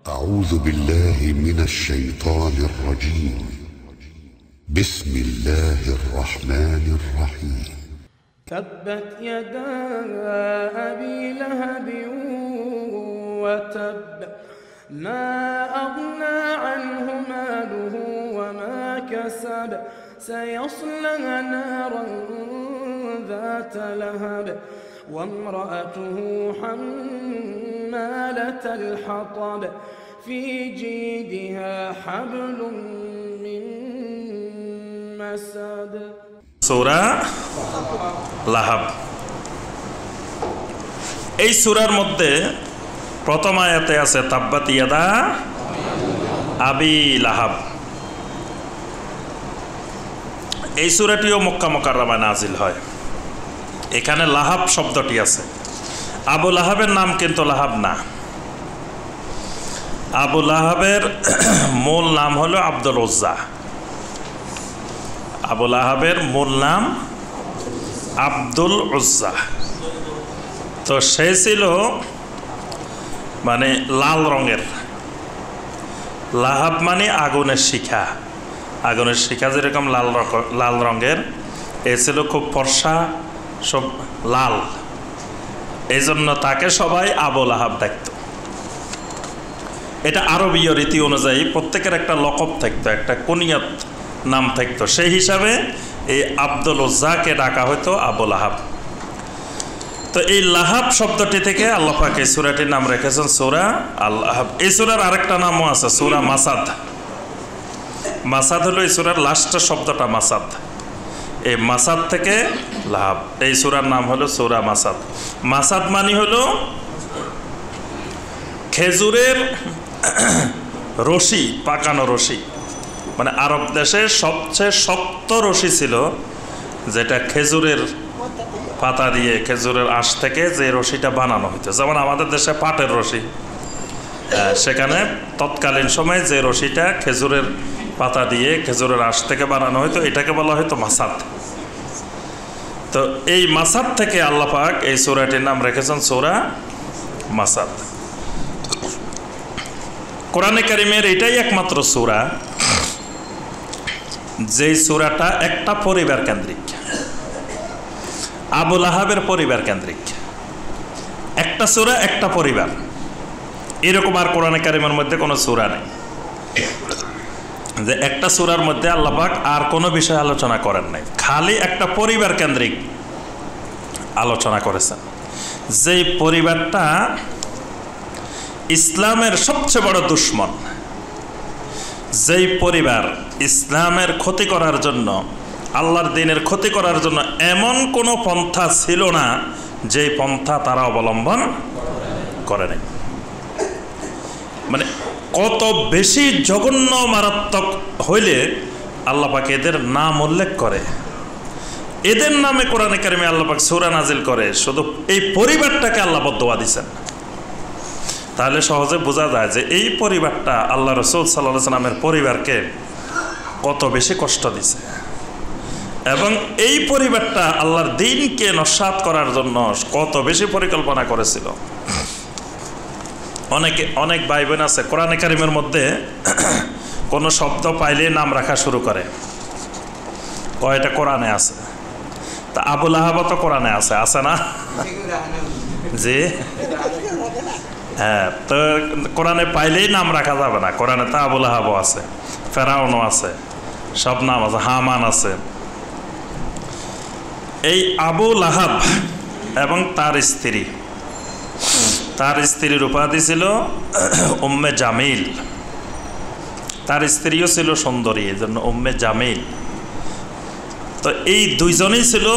أعوذ بالله من الشيطان الرجيم بسم الله الرحمن الرحيم تبت يدا أبي لهب وتب ما أغنى عنه ماله وما كسب سيصلى نارا ذات لهب وامرأته حمالة الحطب في جيدها حبل من مسد সূরা লাহাব। এই সূরার মধ্যে প্রথম আয়াতে আছে তাব্বাত ইয়াদা আবি লাহাব। এই সূরাটিও মক্কা মুকাররমায় নাজিল হয়। এখানে লাহাব শব্দটি আছে। আবু লাহাবের নাম কিন্তু লাহাব না। আবু লাহাবের মূল নাম হলো আব্দুল উজ্জা। আবু লাহাবের মূল নাম আব্দুল উজ্জা। তো সে ছিল মানে লাল রঙের। লাহাব মানে আগুনের শিখা। আগুনের শিখা যেরকম লাল রঙের, এ ছিল খুব ফর্সা, সব লাল। এই জন্য তাকে সবাই আবু লাহাব ডাকত। এটা আরবীয় রীতি অনুযায়ী প্রত্যেকের একটা লকব থাকতো, একটা কুনিয়ত নাম থাকতো। সেই হিসাবে এই আব্দুল উজ্জাকে ডাকা হতো আবু লাহাব। তো এই লাহাব শব্দটি থেকে আল্লাহ পাক এই সূরাটির নাম রেখেছেন সূরা আল লাহাব। এই সূরার আরেকটা নামও আছে, সূরা মাসাদ। মাসাদ হলো এই সূরার লাস্টের শব্দটা মাসাদ। এই মাসাদ থেকে লাহাব। এই সূরার নাম হলো সূরা মাসাদ। মাসাদ মানে হলো খেজুরের রশি, পাকানো রশি। মানে আরব দেশে সবচেয়ে শক্ত রশি ছিল যেটা খেজুরের পাতা দিয়ে, খেজুরের আঁশ থেকে যে রশিটা বানানো হতো। যেমন আমাদের দেশে পাটের রশি, সেখানে তৎকালীন সময়ে যে রশিটা খেজুরের পাতা দিয়ে, খেজুরের আঁশ থেকে বানানো হতো, এটাকে বলা হতো মাসাদ। তো এই মাসাদ থেকে আল্লাহ পাক এই সূরাটির নাম রেখেছেন সূরা মাসাদ। কোরআনে কারিমের এটাই একমাত্র সূরা যেই সূরাটা একটা পরিবার কেন্দ্রিক, আবু লাহাবের পরিবার কেন্দ্রিক। একটা সূরা একটা পরিবার, এরকম আর কোরআনে কারিমের মধ্যে কোনো সূরা নেই যে একটা সূরার মধ্যে আল্লাহ পাক আর কোনো বিষয় আলোচনা করেন নাই, খালি একটা পরিবার কেন্দ্রিক আলোচনা করেছেন। যেই পরিবারটা ইসলামের সবচেয়ে বড় দুশমন, যেই পরিবার ইসলামের ক্ষতি করার জন্য, আল্লাহর দ্বীনের ক্ষতি করার জন্য এমন কোনো পন্থা ছিল না যেই পন্থা তারা অবলম্বন করে নাই। মানে কত বেশি জঘন্য মারাত্মক হইলে আল্লাহ পাক এদের নাম উল্লেখ করে, এদের নামে কোরআনে কারিমে আল্লাহ পাক সূরা নাজিল করে, শুধু এই পরিবারটাকে আল্লাহ বদদোয়া দিয়েছেন। তাহলে সহজে বোঝা যায় যে এই পরিবারটা আল্লাহ রাসূল সাল্লাল্লাহু আলাইহি ওয়াসাল্লামের পরিবারকে কত বেশি কষ্ট দিছে, এবং এই পরিবারটা আল্লাহর দ্বীনকে নস্যাৎ করার জন্য কত বেশি পরিকল্পনা করেছিল। অনেক ভাই বোন আছে কোরআনে কারিমের মধ্যে কোনো শব্দ পাইলে নাম রাখা শুরু করে, কয়টা কোরআনে আছে। তা আবু লাহাব তো কোরআনে আছে, আছে না? জি হ্যাঁ, তো কোরআনে পাইলেই নাম রাখা যাবে না। কোরআনে তো আবু লাহাবও আছে, ফেরাউনও আছে, সব নাম আছে, হামান আছে। এই আবু লাহাব এবং তার স্ত্রীর উপাধি ছিল উম্মে জামিল। তার স্ত্রীও ছিল সুন্দরী, এই জন্য উম্মে জামিল। তো এই দুইজনেই ছিল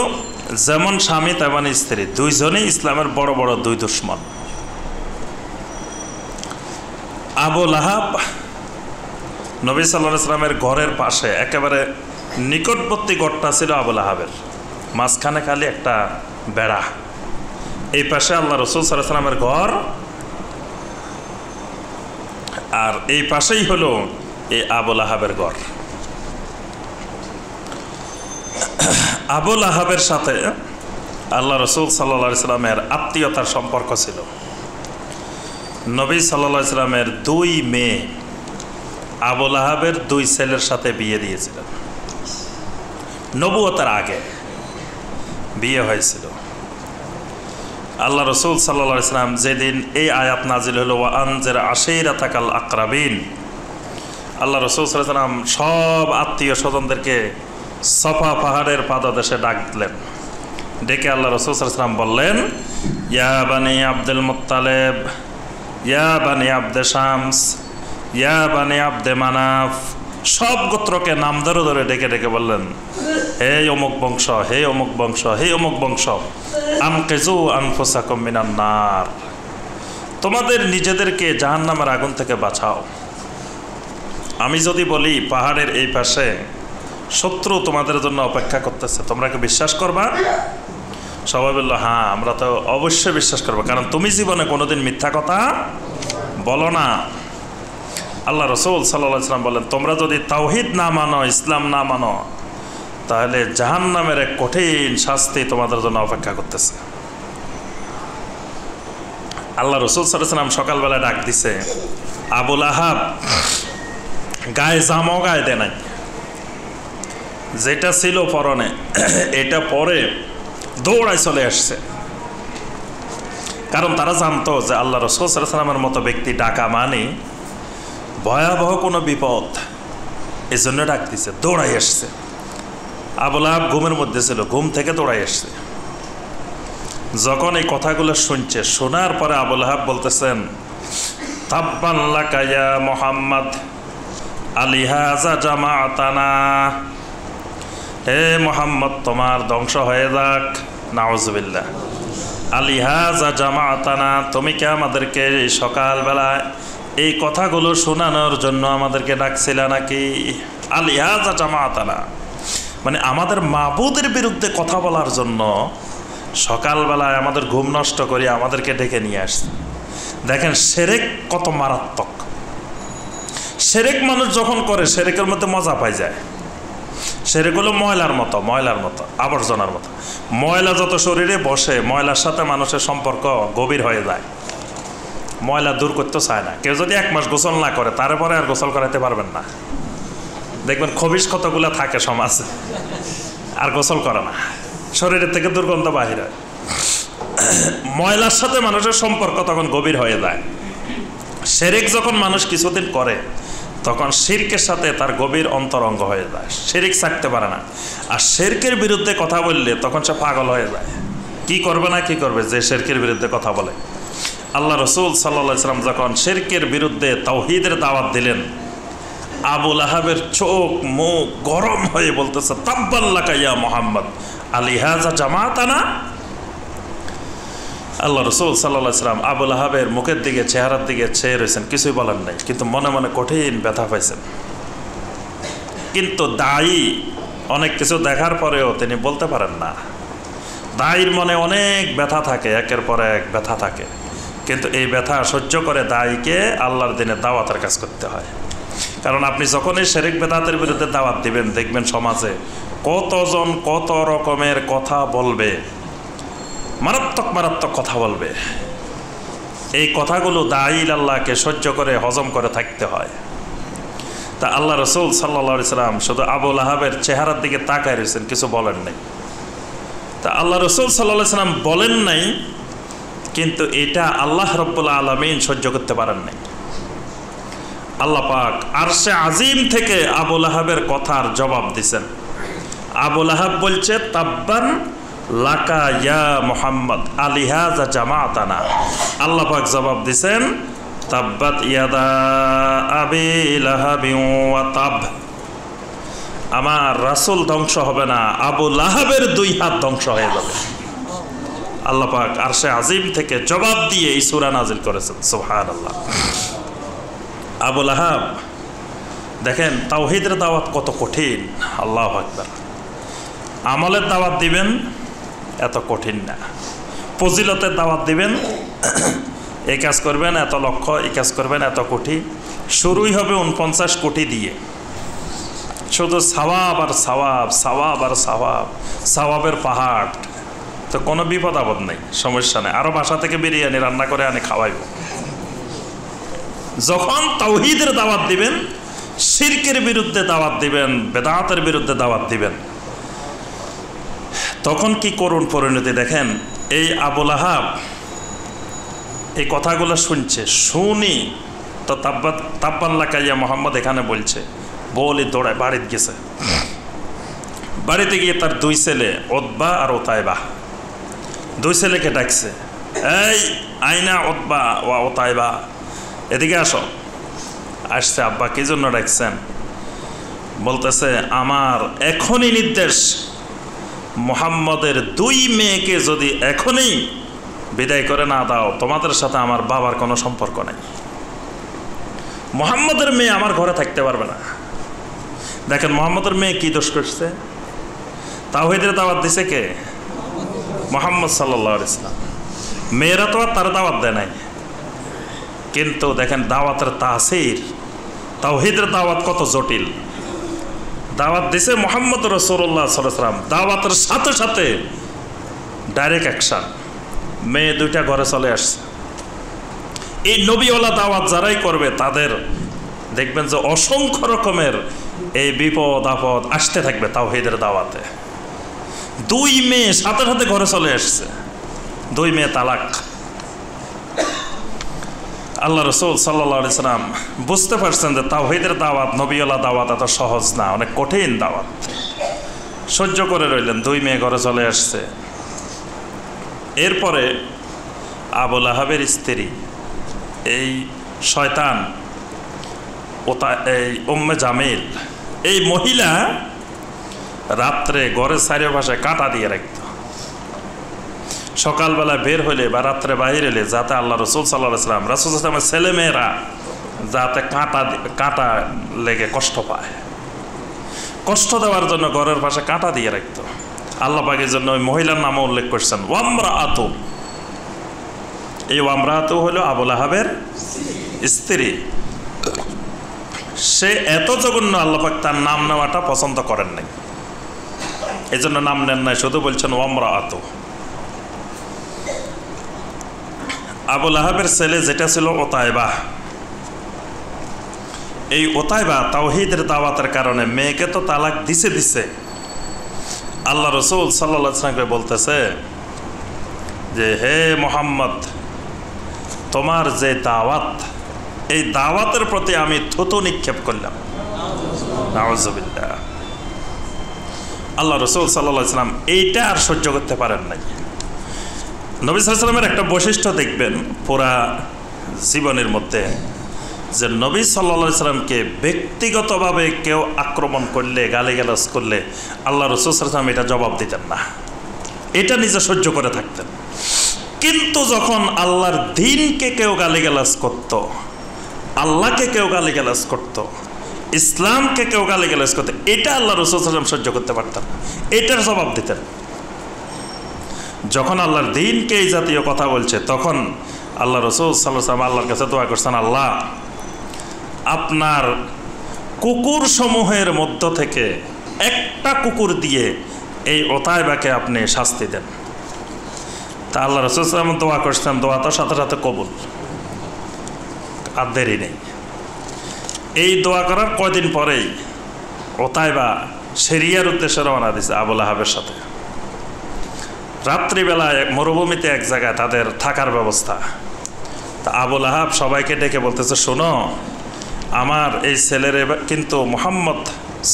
যেমন স্বামী তেমন স্ত্রী, দুইজনেই ইসলামের বড় বড় দুই দুশমন। আবু লাহাব নবী সাল্লাল্লাহু আলাইহি ওয়াসাল্লামের ঘরের পাশে, একেবারে নিকটবর্তী ঘরটা ছিল আবু লাহাবের, মাঝখানে খালি একটা বেড়া। এই পাশে আল্লাহ রাসূল সাল্লাল্লাহু আলাইহি ওয়াসাল্লামের ঘর, আর এই পাশেই হলো এই আবু লাহাবের ঘর। আবু লাহাবের সাথে আল্লাহ রাসূল সাল্লাল্লাহু আলাইহি ওয়াসাল্লামের আত্মীয়তার সম্পর্ক ছিল। নবী সাল্লাল্লাহু আলাইহি সাল্লামের 2 মেয়ে আবু লাহাবের 2 ছেলের সাথে বিয়ে দিয়েছিলেন। নবুয়তের আগে বিয়ে হয়েছিল। আল্লাহ রসুল সাল্লাল্লাহু আলাইহি সাল্লাম যেদিন এই আয়াত নাজিল হলো ওয়া আনজির আশীরাতাকাল আকরাবিন, আল্লাহ রসুল সাল্লাল্লাহু আলাইহি সাল্লাম সব আত্মীয় স্বজনদেরকে সফা পাহাড়ের পাদদেশে ডাকলেন। ডেকে আল্লাহ রসুল সাল্লাল্লাহু আলাইহি সাল্লাম বললেন, ইয়া বানি আব্দুল মুত্তালিব, ইয়া বানি আব্দে শামস, ইয়া বানি আব্দে মানাফ, সব গোত্রকে নাম ধরে ধরে ডেকে ডেকে বললেন, হে অমুক বংশ, হে অমুক বংশ, হে অমুক বংশ, আনকিজু আনফুসাকুম মিনান নার, তোমাদের নিজেদেরকে জাহান্নামের আগুন থেকে বাঁচাও। আমি যদি বলি পাহাড়ের এই পাশে শত্রু তোমাদের জন্য অপেক্ষা করতেছে, তোমরা কি বিশ্বাস করবা? সবাই বললো হ্যাঁ, আমরা তো অবশ্যই বিশ্বাস করবো, কারণ তুমি জীবনে কোনোদিন মিথ্যা কথা বলো না। আল্লাহ রসুল সাল্লাল্লাহু আলাইহি সাল্লাম বলেন, তোমরা যদি তাওহীদ না মানো, ইসলাম না মানো, তাহলে জাহান্নামের এক কঠিন শাস্তি তোমাদের জন্য অপেক্ষা করতেছে। আল্লাহ রসুল সাল্লাল্লাহু আলাইহি সাল্লাম সকালবেলা ডাক দিছে, আবু লাহাব গায়ে জামাও গায়ে দেয় নাই, যেটা ছিল পরনে এটা পরে দৌড়ায় চলে আসছে। কারণ তারা জানতো যে আল্লাহ রসুল সাল্লাল্লাহু আলাইহি সাল্লামের মতো ব্যক্তি ডাকা মানে ভয়াবহ কোনো বিপদ, এই জন্য ডাক দিছে, দৌড়াই আসছে। আবু লাহাব ঘুমের মধ্যে ছিল, ঘুম থেকে দৌড়াই আসছে। যখন এই কথাগুলো শুনছে, শোনার পরে আবু লাহাব বলতেছেন, তাব্বান লাকা ইয়া মুহাম্মদ আলিহাযা জামাআতানা, হে মুহাম্মদ তোমার ধ্বংস হয়ে যাক, নাউযুবিল্লাহ। আলিহাযা জামাআতানা, তুমি কি আমাদেরকে সকালবেলায় এই কথাগুলো শোনানোর জন্য আমাদেরকে ডাকছিলে নাকি? আলিহাযা জামাআতানা মানে আমাদের মাবুদের বিরুদ্ধে কথা বলার জন্য সকালবেলায় আমাদের ঘুম নষ্ট করে আমাদেরকে ডেকে নিয়ে আসছে। দেখেন শিরক কত মারাত্মক। শিরক মানুষ যখন করে, শিরকের মধ্যে মজা পাই যায়। শিরক হলো ময়লার মতো, আবর্জনার মতো। ময়লা যত শরীরে বসে, ময়লার সাথে মানুষের সম্পর্ক গভীর হয়ে যায়। ময়লা দূর করতে চায় না। কেউ যদি 1 মাস গোসল না করে, তারপরে আর গোসল করাতে পারবেন না। দেখবেন খবিশ কতগুলো থাকে সমাজে, আর গোসল করে না, শরীরের থেকে দুর্গন্ধ বাহির হয়। ময়লার সাথে মানুষের সম্পর্ক তখন গভীর হয়ে যায়। শিরক যখন মানুষ কিছুদিন করে, তখন শিরকের সাথে তার গভীর অন্তরঙ্গ হয়ে যায়, শিরক ছাড়তে পারে না। আর শিরকের বিরুদ্ধে কথা বললে তখন সে পাগল হয়ে যায়। কি করবে না কি করবে, যে শিরকের বিরুদ্ধে কথা বলে। আল্লাহ রসুল সাল্লাল্লাহু আলাইহি সাল্লাম যখন শিরকের বিরুদ্ধে তাওহীদের দাওয়াত দিলেন, আবু লাহাবের চোখ মুখ গরম হয়ে বলতেছে, তাব্বান লাকা ইয়া মুহাম্মদ আলিহাযা জামাআতানা। আল্লাহ রসুল সাল্লাল্লাহু আলাইহি সাল্লাম আবু লাহাবের মুখের দিকে, চেহারার দিকে চেয়ে রয়েছেন, কিছুই বলেন নাই, কিন্তু মনে মনে কঠিন ব্যথা পাইছেন। কিন্তু দায়ী অনেক কিছু দেখার পরেও তিনি বলতে পারেন না। দায়ীর মনে অনেক ব্যথা থাকে, একের পর এক ব্যথা থাকে, কিন্তু এই ব্যথা সহ্য করে দায়ীকে আল্লাহর দিনে দাওয়াতের কাজ করতে হয়। কারণ আপনি যখনই শিরক বেদাতের বিরুদ্ধে দাওয়াত দিবেন, দেখবেন সমাজে কতজন কত রকমের কথা বলবে, মারাত্মক কথা বলবে। এই কথাগুলো দায়ী আল্লাহকে সহ্য করে হজম করে থাকতে হয়। তা আল্লাহ রসুল সাল্লাল্লাহু আলাইহি সাল্লাম শুধু আবু লাহাবের চেহারার দিকে তাকায় রয়েছেন, কিছু বলেন নাই। তা আল্লাহ রসুল সাল্লাল্লাহু আলাইহি সাল্লাম বলেন নাই, কিন্তু এটা আল্লাহ রাব্বুল আলামিন সহ্য করতে পারেন নাই। আল্লাহ পাক আরশে আজিম থেকে আবু লাহাবের কথার জবাব দিছেন। আবু লাহাব বলছে, তাব্বান লাকা ইয়া মুহাম্মদ আলিহাযা জামাআতানা। আল্লাহ পাক জবাব দিছেন, তাব্বাত ইয়াদা আবি লাহাবিন ওয়া তাব। আমার রাসূল ধ্বংস হবে না, আবু লাহাবের 2 হাত ধ্বংস হয়ে যাবে। আল্লাহ পাক আরশে আজিম থেকে জবাব দিয়ে এই সূরা নাজিল করেছেন। সুবহানাল্লাহ। আবু লাহাব দেখেন তাওহীদের দাওয়াত কত কঠিন। আল্লাহু আকবার। আমলের দাওয়াত দিবেন এত কঠিন না, ফজিলতের দাওয়াত দিবেন, এই কাজ করবেন এত লক্ষ, এই কাজ করবেন এত কোটি। শুরুই হবে 49 কোটি দিয়ে, শুধু সওয়াব আর সওয়াব, সওয়াব আর সওয়াব, সওয়াবের পাহাড়। তো কোনো বিপদ আপদ নেই, সমস্যা নেই। আরও বাসা থেকে বিরিয়ানি রান্না করে আনি খাওয়াইব, যখন তাওহীদের দাওয়াত দিবেন, শিরকের বিরুদ্ধে দাওয়াত দিবেন, বেদাতের বিরুদ্ধে দাওয়াত দিবেন, তখন কি করুণ পরিণতি দেখেন। এই আবু লাহাব এই কথাগুলো শুনছে, শুনি তো তাব্বাল্লাকা ইয়া মুহাম্মদ এখানে বলছে, বলি দৌড়ায় বাড়িতে গেছে। বাড়িতে গিয়ে তার দুই ছেলে উতবা আর উতাইবা, দুই ছেলেকে ডাকছে, এই আইনা উতবা ওয়া উতাইবা, এদিকে আসো। আসছে, আব্বা কি জন্য ডাকছেন? বলতেছে, আমার এখনই নির্দেশ, মুহাম্মদের দুই মেয়েকে যদি এখনই বিদায় করে না দাও, তোমাদের সাথে আমার বাবার কোনো সম্পর্ক নাই। মুহাম্মদের মেয়ে আমার ঘরে থাকতে পারবে না। দেখেন মুহাম্মদের মেয়ে কি দোষ করছে? তাওহীদের দাওয়াত দিছে কে? মুহাম্মদ সাল্লাল্লাহু আলাইহি ওয়াসাল্লাম। মেয়েরা তো আর তার দাওয়াত দেয় নাই, কিন্তু দেখেন দাওয়াতের তাসির, তাওহীদের দাওয়াত কত জটিল। দাওয়াত দিছে মুহাম্মদ রাসূলুল্লাহ সাল্লাল্লাহু আলাইহি ওয়াসাল্লাম, দাওয়াতের সাথে সাথে ডাইরেক্ট অ্যাকশন, মেয়ে দুইটা ঘরে চলে আসছে। এই নবীওয়ালা দাওয়াত যারাই করবে তাদের দেখবেন যে অসংখ্য রকমের এই বিপদ আপদ আসতে থাকবে তাওহীদের দাওয়াতে। দুই মেয়ে সাথে সাথে ঘরে চলে আসছে, দুই মেয়ে তালাক। আল্লাহ রাসূল সাল্লাল্লাহু আলাইহি ওয়াসাল্লাম বুঝতে পারছেন যে তাওহীদের দাওয়াত, নবীওয়ালা দাওয়াত এত সহজ না, অনেক কঠিন দাওয়াত। সহ্য করে রইলেন, দুই মেয়ে ঘরে চলে আসছে। এরপরে আবু লাহাবের স্ত্রী এই শয়তান এই উম্মে জামিল, এই মহিলা রাত্রে ঘরের চারিপাশে কাঁটা দিয়ে রাখত। সকালবেলা বের হইলে বা রাত্রে বাইরে এলে যাতে আল্লাহ রসুল সাল্লাল্লাহু আলাইহি ওয়াসাল্লাম, রাসূল সাল্লাল্লাহু আলাইহি ওয়াসাল্লামের ছেলেমেয়েরা যাতে কাঁটা লেগে কষ্ট পায়, কষ্ট দেওয়ার জন্য ঘরের পাশে কাঁটা দিয়ে রাখত। আল্লাহ পাকের জন্য ওই মহিলার নামও উল্লেখ করছেন, ওয়ামরাআতু। এই ওয়ামরাআতু হলো আবু লাহাবের স্ত্রী। সে এত জঘন্য, আল্লাহ পাক তার নাম নেওয়াটা পছন্দ করেন নাই, এই জন্য নাম নেন নাই, শুধু বলছেন ওয়ামরাআতু। আবু লাহাবের ছেলে যেটা ছিল উতাইবা, এই উতাইবা তাওহীদের দাওয়াতের কারণে মেয়েকে তো তালাক দিছে। আল্লাহ রসুল সাল্লাল্লাহু আলাইহি ওয়াসাল্লামকে বলতেছে যে, হে মুহাম্মদ, তোমার যে দাওয়াত, এই দাওয়াতের প্রতি আমি থুতু নিক্ষেপ করলাম। নাউযুবিল্লাহ। আল্লাহ রসুল সাল্লাল্লাহু আলাইহি ওয়াসাল্লাম এইটা আর সহ্য করতে পারেন নাই। নবী সাল্লাল্লাহু আলাইহি ওয়াসাল্লামের একটা বৈশিষ্ট্য দেখবেন পুরা জীবনের মধ্যে, যে নবী সাল্লাল্লাহু আলাইহি ওয়াসাল্লামকে ব্যক্তিগতভাবে কেউ আক্রমণ করলে, গালিগালাজ করলে আল্লাহ রাসূল সাল্লাল্লাহু আলাইহি ওয়াসাল্লাম এটা জবাব দিতেন না, এটা নিজে সহ্য করে থাকতেন। কিন্তু যখন আল্লাহর দ্বীনকে কেউ গালিগালাজ করত, আল্লাহকে কেউ গালিগালাজ করত, ইসলামকে কেউ গালিগালাজ করত, এটা আল্লাহ রাসূল সাল্লাল্লাহু আলাইহি ওয়াসাল্লাম সহ্য করতে পারতেন, এটার জবাব দিতেন। যখন আল্লাহর দ্বীনকে এই জাতীয় কথা বলছে, তখন আল্লাহ রাসূল সাল্লাল্লাহু আলাইহি ওয়াসাল্লাম আল্লাহর কাছে দোয়া করছেন, আল্লাহ আপনার কুকুর সমূহের মধ্য থেকে একটা কুকুর দিয়ে এই উতাইবাকে আপনি শাস্তি দেন। তা আল্লাহ রাসূল সাল্লাল্লাহু আলাইহি ওয়াসাল্লাম দোয়া করছেন, দোয়াটা সাথে সাথে কবুল, আর দেরি নেই। এই দোয়া করার কয়দিন পরেই উতাইবা সিরিয়ার উদ্দেশ্যে রওনা দিয়েছে আবু লাহাবের সাথে। রাত্রিবেলায় মরুভূমিতে এক জায়গায় তাদের থাকার ব্যবস্থা। তা আবু লাহাব সবাইকে ডেকে বলতেছে, শোনো, আমার এই ছেলের কিন্তু মুহাম্মদ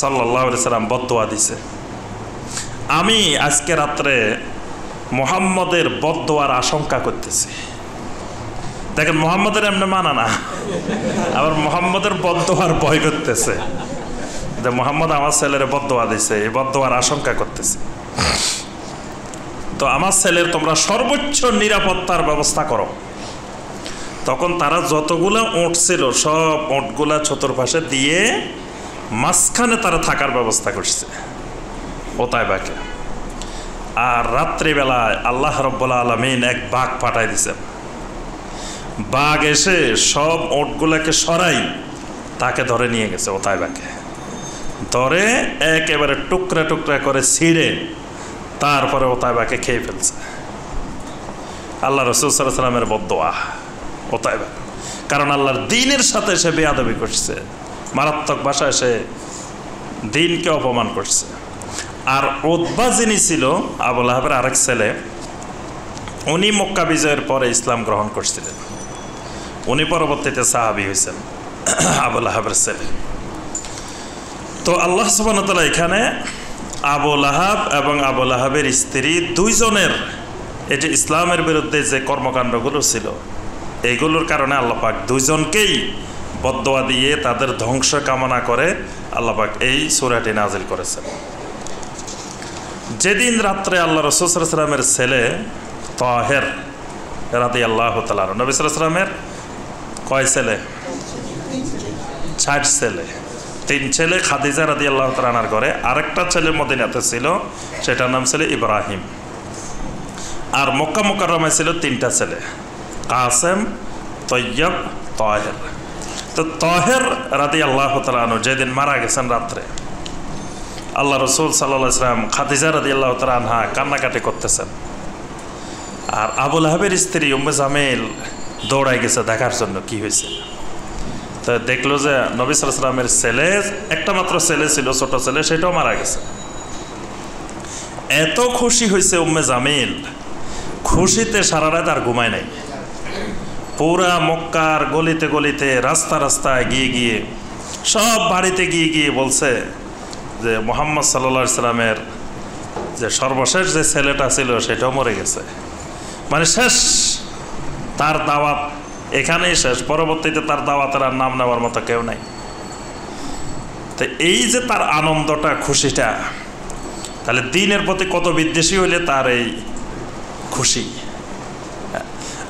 সাল্লাল্লাহু আলাইহি ওয়াসাল্লাম বদদোয়া দিছে, আমি আজকে রাত্রে মুহাম্মদের বদদোয়ার আশঙ্কা করতেছি। দেখেন মুহাম্মদের এমনি মানা না, আবার মুহাম্মদের বদদোয়ার ভয় করতেছে, যে মুহাম্মদ আমার ছেলের বদদোয়া দিছে, এই বদদোয়ার আশঙ্কা করতেছে। তো আমার ছেলের তোমরা সর্বোচ্চ নিরাপত্তার ব্যবস্থা করো। তখন তারা যতগুলা ওঁট ছিল সব ওঁটগুলা চতুর্পাশে দিয়ে মাঝখানে তারা থাকার ব্যবস্থা করছে উতাইবাকে। আর রাত্রিবেলায় আল্লাহ রাব্বুল আলামিন এক বাঘ পাঠাই দিয়েছেন। বাঘ এসে সব ওঁটগুলাকে সরাই তাকে ধরে নিয়ে গেছে, উতাইবাকে ধরে একেবারে টুকরা টুকরা করে ছিঁড়ে তারপরে উতাইবাকে খেয়ে ফেলছে। আল্লাহ রাসূল সাল্লাল্লাহু আলাইহি ওয়াসাল্লামের বদদোয়া উতাইবা। কারণ আল্লাহর দ্বীনের সাথে সে বেয়াদবি করছে, মারাত্মক ভাষায় সে দ্বীনকে অপমান করছে। আর উতবা যিনি ছিল আবু লাহাবের আরেক ছেলে, উনি মক্কা বিজয়ের পরে ইসলাম গ্রহণ করছিলেন। উনি পরবর্তীতে সাহাবী হয়েছেন, আবু লাহাবের ছেলে। তো আল্লাহ সুবহানাহু ওয়া তাআলা এখানে আবু লাহাব এবং আবু লাহাবের স্ত্রী দুইজনের এই যে ইসলামের বিরুদ্ধে যে কর্মকাণ্ডগুলো ছিল, এইগুলোর কারণে আল্লাহ পাক দুইজনকেই বদদোয়া দিয়ে তাদের ধ্বংস কামনা করে আল্লাহ পাক এই সূরাটি নাজিল করেছেন। যেদিন রাত্রে আল্লাহ রাসূল সাল্লাল্লাহু আলাইহি ওয়াসাল্লামের ছেলে তাহের রাদিয়াল্লাহু তাআলা, নবী সাল্লাল্লাহু আলাইহি ওয়াসাল্লামের কয় ছেলে? 6 ছেলে। 3 ছেলে খাদিজা রাদিয়াল্লাহু তাআলা আনহার ঘরে, আরেকটা ছেলে মদিনাতে ছিল, সেটার নাম ছিল ইব্রাহিম। আর মক্কা মুকাররমায় ছিল 3টা ছেলে, কাসেম, তৈয়ব, তাহের। তো তাহের রাদিয়াল্লাহু তাআলা আনহু যেদিন মারা গেছেন রাত্রে, আল্লাহ রাসূল সাল্লাল্লাহু আলাইহি ওয়াসাল্লাম খাদিজা রাদিয়াল্লাহু তাআলা আনহা কান্নাকাটি করতেছেন। আর আবু লাহাবের স্ত্রী উম্মে জামিল দৌড়াই গেছে দেখার জন্য কি হয়েছে। তো দেখলো যে নবী সাল্লাল্লাহু আলাইহি ওয়াসাল্লামের ছেলে, একটা মাত্র ছেলে ছিল, ছোট ছেলে, সেটাও মারা গেছে। এত খুশি হয়েছে উম্মে জামিল, খুশিতে সারা রাত আর ঘুমায় নাই। পুরা মক্কার গলিতে গলিতে, রাস্তা রাস্তায় গিয়ে গিয়ে, সব বাড়িতে গিয়ে গিয়ে বলছে যে মুহাম্মদ সাল্লাল্লাহু আলাইহি ওয়াসাল্লামের যে সর্বশেষ যে ছেলেটা ছিল সেটাও মরে গেছে, মানে শেষ, তার দাওয়াত এখানেই শেষ, পরবর্তীতে তার দাওয়াতের আর নাম নেওয়ার মতো কেউ নাই। তো এই যে তার আনন্দটা, খুশিটা, তাহলে দ্বীনের প্রতি কত বিদ্বেষী হইলে তার এই খুশি।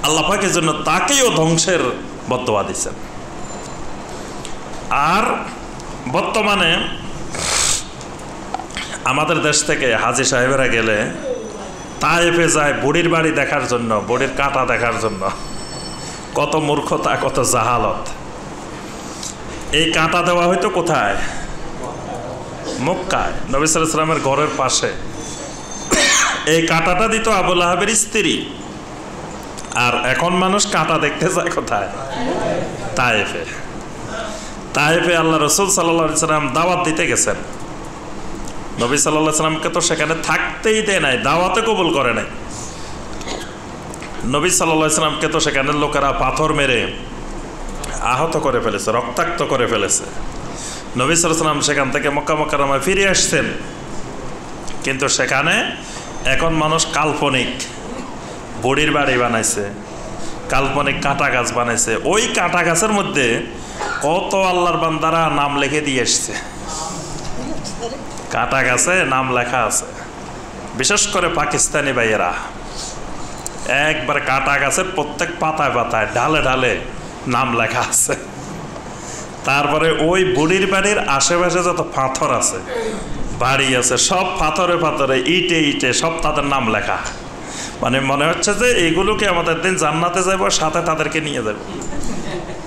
আল্লাহ পাকের জন্য তাকেও ধ্বংসের বদদোয়া দিচ্ছেন। আর বর্তমানে আমাদের দেশ থেকে হাজী সাহেবেরা গেলে তায়েফে যায় বুড়ির বাড়ি দেখার জন্য, বুড়ির কাঁটা দেখার জন্য। কত মূর্খতা, কত জাহালত। এই কাঁটা দেওয়া হয়তো কোথায়? মক্কায়, নবী সাল্লাল্লাহু আলাইহি ওয়াসাল্লামের ঘরের পাশে। এই কাঁটাটা দিত আবু লাহাবের স্ত্রী। আর এখন মানুষ কাঁটা দেখতে যায় কোথায়? তায়েফে। তায়েফে আল্লাহ রাসূল সাল্লাল্লাহু আলাইহি ওয়াসাল্লাম দাওয়াত দিতে গেছেন। নবী সাল্লাল্লাহু আলাইহি ওয়াসাল্লামকে তো সেখানে থাকতেই দেয় নাই, দাওয়াতে কবুল করে নাই। নবী সাল্লাল্লাহু আলাইহি ওয়াসাল্লামকে তো সেখানে লোকেরা পাথর মেরে আহত করে ফেলেছে, রক্তাক্ত করে ফেলেছে। নবী সাল্লাল্লাহু আলাইহি ওয়াসাল্লাম সেখান থেকে মক্কা মুকাররমায় ফিরে আসছেন, কিন্তু সেখানে এখন মানুষ কাল্পনিক বুড়ির বাড়ি বানাইছে, কাল্পনিক কাঁটা গাছ বানাইছে। ওই কাঁটা গাছের মধ্যে কত আল্লাহর বান্দারা নাম লিখে দিয়ে এসছে। কাঁটা গাছে নাম লেখা আছে, বিশেষ করে পাকিস্তানি ভাইয়েরা একবার কাঁটা গাছের প্রত্যেক পাতায় পাতায়, ঢালে ঢালে নাম লেখা আছে। তারপরে ওই বুড়ির বাড়ির আশেপাশে যত পাথর আছে, বাড়ি আছে, সব পাথরে পাথরে, ইটে ইটে সব তাদের নাম লেখা। মানে মনে হচ্ছে যে এইগুলোকে আমাদের দিন জান্নাতে যাবো, সাথে তাদেরকে নিয়ে যাব।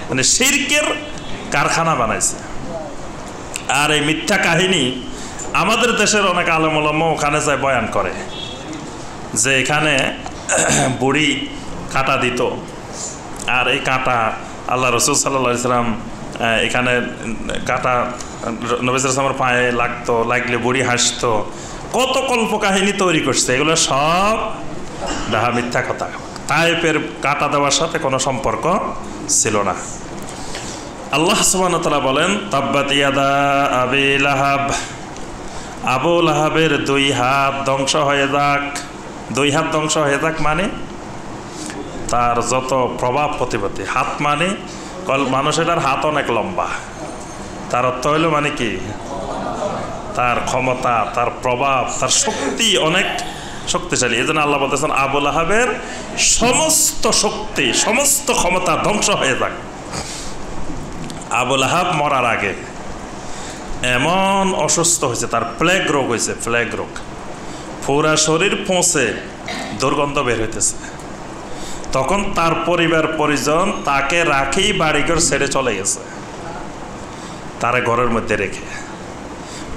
মানে শিরকের কারখানা বানাইছে। আর এই মিথ্যা কাহিনী আমাদের দেশের অনেক আলেম ওলামা ওখানে যায় বয়ান করে যে এখানে বুড়ি কাঁটা দিত, আর এই কাঁটা আল্লাহ রাসূল সাল্লাল্লাহু আলাইহি ওয়াসাল্লাম এখানে কাঁটা নবী সাল্লাল্লাহু আলাইহি ওয়াসাল্লামের পায়ে লাগতো, লাগলে বুড়ি হাসতো। কত কল্প কাহিনী তৈরি করছে, এগুলো সব ডাহা মিথ্যা কথা। তায়েফের কাঁটা দেওয়ার সাথে কোনো সম্পর্ক ছিল না। আল্লাহ সুবহানাহু ওয়া তাআলা বলেন, তাব্বাত ইয়াদা আবি লাহাব, আবু লাহাবের 2 হাত ধ্বংস হয়ে যাক। 2 হাত ধ্বংস হয়ে যাক মানে তার যত প্রভাব প্রতিপত্তি। হাত মানে মানুষের হাত অনেক লম্বা, তার অর্থ হইল মানে কি, তার ক্ষমতা, তার প্রভাব, তার শক্তি অনেক শক্তিশালী। এই জন্য আল্লাহ বলতেছেন আবু লাহাবের সমস্ত শক্তি, সমস্ত ক্ষমতা ধ্বংস হয়ে যাক। আবু লাহাব মরার আগে এমন অসুস্থ হয়েছে, তার প্লেগ রোগ হয়েছে, প্লেগ রোগ। পুরা শরীর পৌঁছে দুর্গন্ধ বের হইতেছে। তখন তার পরিবার পরিজন তাকে রাখেই বাড়িঘর ছেড়ে চলে গেছে, তারা ঘরের মধ্যে রেখে।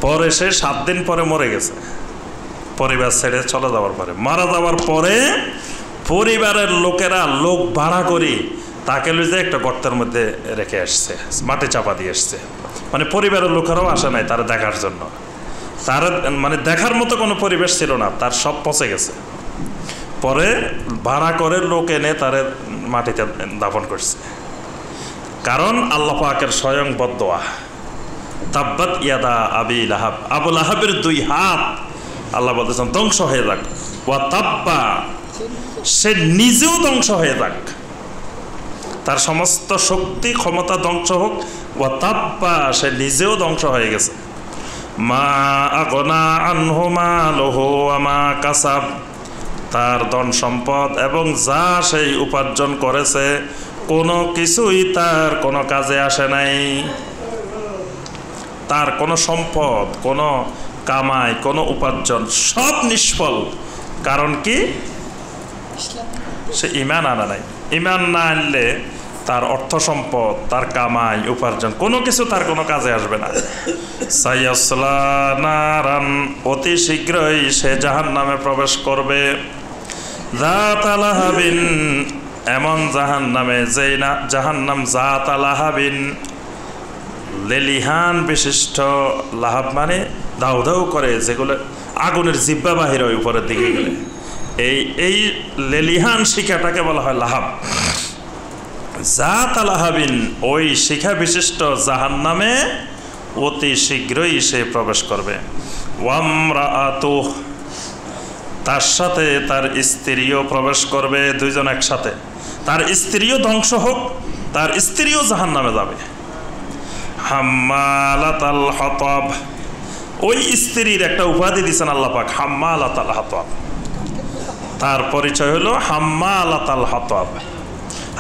পরে সে 7 দিন পরে মরে গেছে, পরিবার ছেড়ে চলে যাওয়ার পরে। মারা যাওয়ার পরে পরিবারের লোকেরা লোক ভাড়া করি তাকে লই যে একটা গর্তের মধ্যে রেখে আসছে, মাটি চাপা দিয়ে আসছে। মানে পরিবারের লোকেরাও আসে নাই তারা দেখার জন্য, তার মানে দেখার মতো কোনো পরিবেশ ছিল না, তার সব পচে গেছে। পরে ভাড়া করে লোক এনে তারে মাটিতে দাফন করছে। কারণ আল্লাহ পাকের স্বয়ং বদদোয়া, তাব্বাত ইয়াদা আবি লাহাব, আবু লাহাবের 2 হাত আল্লাহ বলতেছেন ধ্বংস হয়ে যাক। ওয়া তাব্বা, সে নিজেও ধ্বংস হয়ে যাক, তার সমস্ত শক্তি ক্ষমতা ধ্বংস হোক। ওয়া তাব্বা, সে নিজেও ধ্বংস হয়ে গেছে। মা আগনা আনহু মালুহু ওয়া মা কাসাব, তার ধন সম্পদ এবং যা সেই উপার্জন করেছে কোনো কিছুই তার কোনো কাজে আসে নাই। তার কোনো সম্পদ, কোনো কামাই, কোনো উপার্জন সব নিষ্ফল। কারণ কি? সে ঈমান আনা নাই। ঈমান না আনলে তার অর্থ সম্পদ, তার কামাই, উপার্জন কোনো কিছু তার কোনো কাজে আসবে না। সায়াসলা নারান, অতি শীঘ্রই সে জাহান্নামে প্রবেশ করবে। যাত লাহাবিন, এমন জাহান্নামে যেই না জাহান্নাম যাত লাহাবিন, লেলিহান বিশিষ্ট। লাহাব মানে দাউ দাউ করে, যেগুলো আগুনের জিব্বা বাহির হয় উপরের দিকে গেলে, এই লেলিহান শিখাটাকে বলা হয় লাহাব। যাত লাহাবিন, ওই শিখা বিশিষ্ট জাহান্নামে অতি শীঘ্রই সে প্রবেশ করবে। ওয়ামরাআতুহ, তার সাথে তার স্ত্রীও প্রবেশ করবে, দুইজন একসাথে। তার স্ত্রীও ধ্বংস হোক, তার স্ত্রীও জাহান্নামে যাবে। হাম্মালাতাল হাতাব, ওই স্ত্রীর একটা উপাধি দিয়েছেন আল্লাহ পাক, হাম্মালাতাল হাতাব। তার পরিচয় হলো হাম্মালাতাল হাতাব।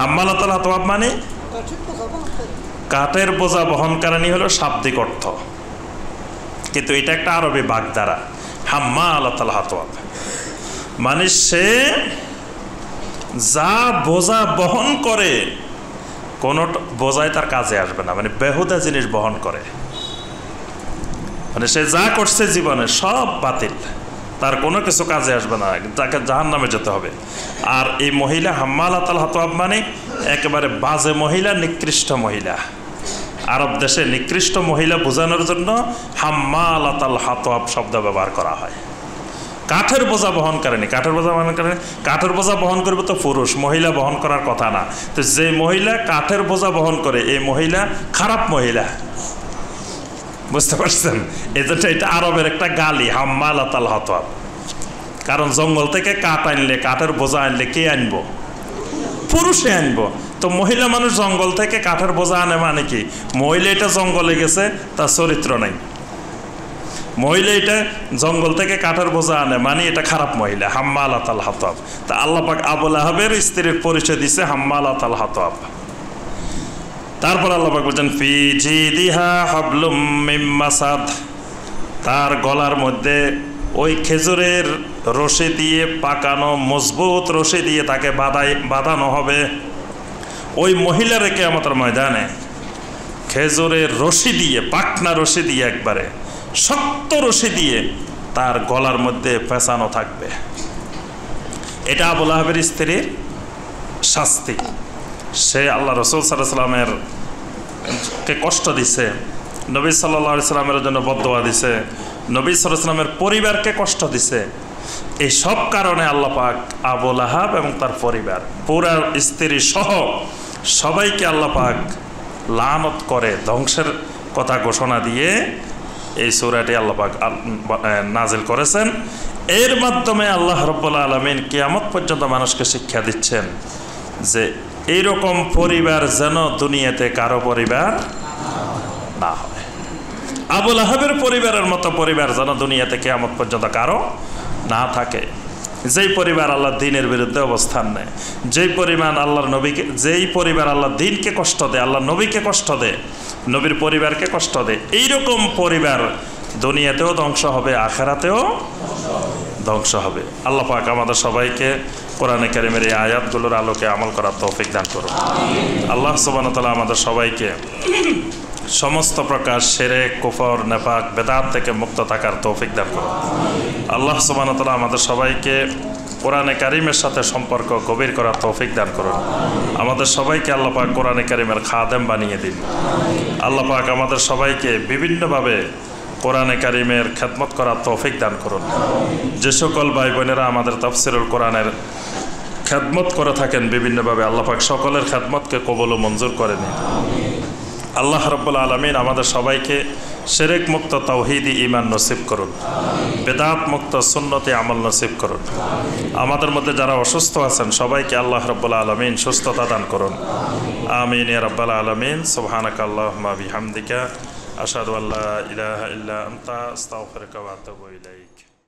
হাম্মালাতাল হাতাব মানে কাঠের বোঝা বহনকারিণী হলো শাব্দিক অর্থ, কিন্তু এটা একটা আরবি বাগধারা। হাম্মালাতাল হাতাব মানে সে যা বোঝা বহন করে কোনো বোঝাই তার কাজে আসবে না, মানে বেহুদা জিনিস বহন করে। মানে সে যা করছে জীবনে সব বাতিল, তার কোনো কিছু কাজে আসবে না, তাকে জাহান্নামে যেতে হবে। আর এই মহিলা হাম্মালাতাল হাতাব মানে একেবারে বাজে মহিলা, নিকৃষ্ট মহিলা। আরব দেশে নিকৃষ্ট মহিলা বোঝানোর জন্য হাম্মালাতাল হাতাব শব্দ ব্যবহার করা হয়। কাঠের বোঝা বহন করেনি, কাঠের বোঝা বহন করেনি, কাঠের বোঝা বহন করবে তো পুরুষ, মহিলা বহন করার কথা না। তো যে মহিলা কাঠের বোঝা বহন করে এই মহিলা খারাপ মহিলা, বুঝতে পারছেন? এই জন্য এটা আরবের একটা গালি, হাম্মালাতাল হাতাব। কারণ জঙ্গল থেকে কাঠ আনলে, কাঠের বোঝা আনলে কে আনবো? পুরুষে আনবো। তো মহিলা মানুষ জঙ্গল থেকে কাঠের বোঝা আনে মানে কি? মহিলা এটা জঙ্গলে গেছে, তার চরিত্র নাই। মহিলা এটা জঙ্গল থেকে কাঠের বোঝা আনে মানে এটা খারাপ মহিলা, হাম্মালাতাল হাতাব। তা আল্লাহ পাক আবু লাহাবের স্ত্রীর পরিচয় দিছে হাম্মালাতাল হাতাব। তারপর আল্লাহ পাক বলেন ফি জিদিহা হাবলুম মিন মাসাদ, তার গলার মধ্যে ওই খেজুরের রশি দিয়ে, পাকানো মজবুত রশি দিয়ে তাকে বাঁধানো হবে। ওই মহিলার কিয়ামতের ময়দানে খেজুরের রশি দিয়ে, পাকনা রশি দিয়ে, একবারে শক্ত রশি দিয়ে তার গলার মধ্যে পেঁচানো থাকবে। এটা আবু লাহাবের স্ত্রীর শাস্তি। সে আল্লাহ রসুল সাল্লাল্লাহু আলাইহি সাল্লামের কে কষ্ট দিছে, নবী সাল্লাল্লাহু আলাইহি সাল্লামের জন্য বদদোয়া দিছে, নবী সাল্লাল্লাহু আলাইহি সাল্লামের পরিবারকে কষ্ট দিছে। এই সব কারণে আল্লাহ পাক আবু লাহাব এবং তার পরিবার, পুরা স্ত্রী সহ সবাইকে আল্লাহ পাক লানত করে ধ্বংসের কথা ঘোষণা দিয়ে এই সূরাটি আল্লাহ পাক নাজিল করেছেন। এর মাধ্যমে আল্লাহ রাব্বুল আলামিন কিয়ামত পর্যন্ত মানুষকে শিক্ষা দিচ্ছেন যে এইরকম পরিবার যেন দুনিয়াতে কারো পরিবার না হয়। আবু লাহাবের পরিবারের মতো পরিবার যেন দুনিয়াতে কিয়ামত পর্যন্ত কারো না থাকে। যেই পরিবার আল্লাহর দ্বীনের বিরুদ্ধে অবস্থান নেয়, যেই পরিমাণ আল্লাহর নবীকে, যেই পরিবার আল্লাহর দ্বীনকে কষ্ট দেয়, আল্লাহর নবীকে কষ্ট দেয়, নবীর পরিবারকে কষ্ট দেয়, এইরকম পরিবার দুনিয়াতেও ধ্বংস হবে, আখিরাতেও ধ্বংস হবে। আল্লাহ পাক আমাদের সবাইকে কোরআনে কারীমের এই আয়াতগুলোর আলোকে আমল করার তৌফিক দান করুন। আল্লাহ সুবহানাহু ওয়া তাআলা আমাদের সবাইকে সমস্ত প্রকার শিরক, কুফর, নেফাক, বেদাত থেকে মুক্ত থাকার তৌফিক দান করুন। আল্লাহ সুবহানাহু ওয়া তাআলা আমাদের সবাইকে কোরআনে কারিমের সাথে সম্পর্ক গভীর করার তৌফিক দান করুন। আমাদের সবাইকে আল্লাহ পাক কোরআনে কারিমের খাদেম বানিয়ে দিন। আল্লাহ পাক আমাদের সবাইকে বিভিন্নভাবে কোরআনে কারিমের খেদমত করার তৌফিক দান করুন। যে সকল ভাই বোনেরা আমাদের তাফসিরুল কোরআনের খেদমত করে থাকেন বিভিন্নভাবে, আল্লাহ পাক সকলের খেদমতকে কবুল ও মঞ্জুর করে নিন। আল্লাহ রাব্বুল আলামিন আমাদের সবাইকে শিরক মুক্ত তাওহীদি ঈমান নসিব করুন, বেদাত মুক্ত সুন্নতি আমল নসিব করুন। আমাদের মধ্যে যারা অসুস্থ আছেন সবাইকে আল্লাহ রাব্বুল আলামিন সুস্থতা দান করুন। আমিন ইয়া রাব্বাল আলামিন। সুবহানাকা আল্লাহুম্মা বিহামদিকা আশহাদু আল্লা ইলাহা ইল্লা আনতা আস্তাগফিরুকা ওয়া আতুবু ইলাইক।